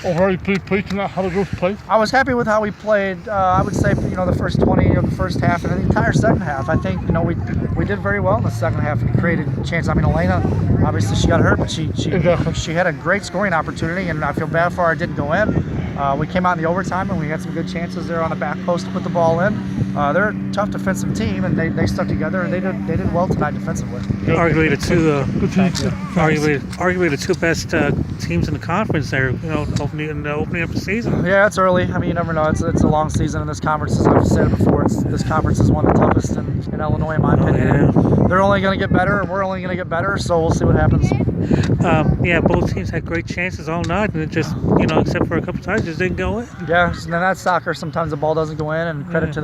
Overall, you pleased tonight? How did you play? I was happy with how we played. I would say, the first 20 of the first half and the entire second half. I think, we did very well in the second half and created chances. I mean, Elena, obviously she got hurt, but she had a great scoring opportunity, and I feel bad for her it didn't go in. We came out in the overtime, and we had some good chances there on the back post to put the ball in. They're a tough defensive team, and they stuck together, and they did well tonight defensively. Arguably the two best teams in the conference there, opening up the season. Yeah, it's early. I mean, you never know. It's a long season in this conference. As I've said before, this conference is one of the toughest in Illinois, in my opinion. Yeah. They're only going to get better, and we're only going to get better, so we'll see what happens. Both teams had great chances all night, and it just, except for a couple times, just didn't go in. Yeah, and then that's soccer. Sometimes the ball doesn't go in, and credit to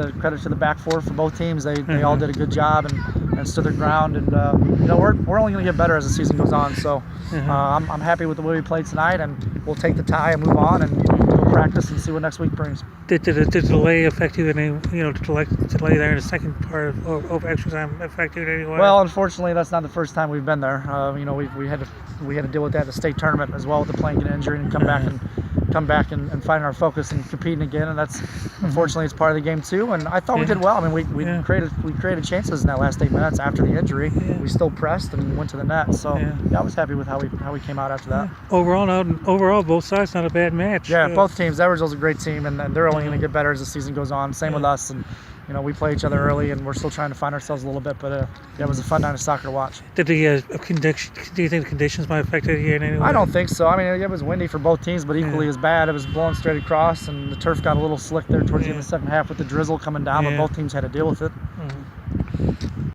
the back four for both teams. They all did a good job and stood their ground, and we're only going to get better as the season goes on. So I'm happy with the way we played tonight, and we'll take the tie and move on and go practice and see what next week brings. Did the delay affect you in any? The delay there in the second part of extra time affect you in any way? Well, unfortunately, that's not the first time we've been there. We had to deal with that at the state tournament as well, with the playing getting injured and come back and find our focus and competing again, and that's unfortunately it's part of the game too. And I thought we did well. I mean, we created chances in that last 8 minutes after the injury. We still pressed and went to the net. So I was happy with how we came out after that. Overall, both sides not a bad match. Yeah, both teams. Edwardsville's a great team, and they're only going to get better as the season goes on. Same with us, and we play each other early, and we're still trying to find ourselves a little bit. But it was a fun night of soccer to watch. Did do you think the conditions might affect it here in any way? I don't think so. I mean, it was windy for both teams, but equally as bad. It was blowing straight across, and the turf got a little slick there towards the end of the second half with the drizzle coming down, but both teams had to deal with it.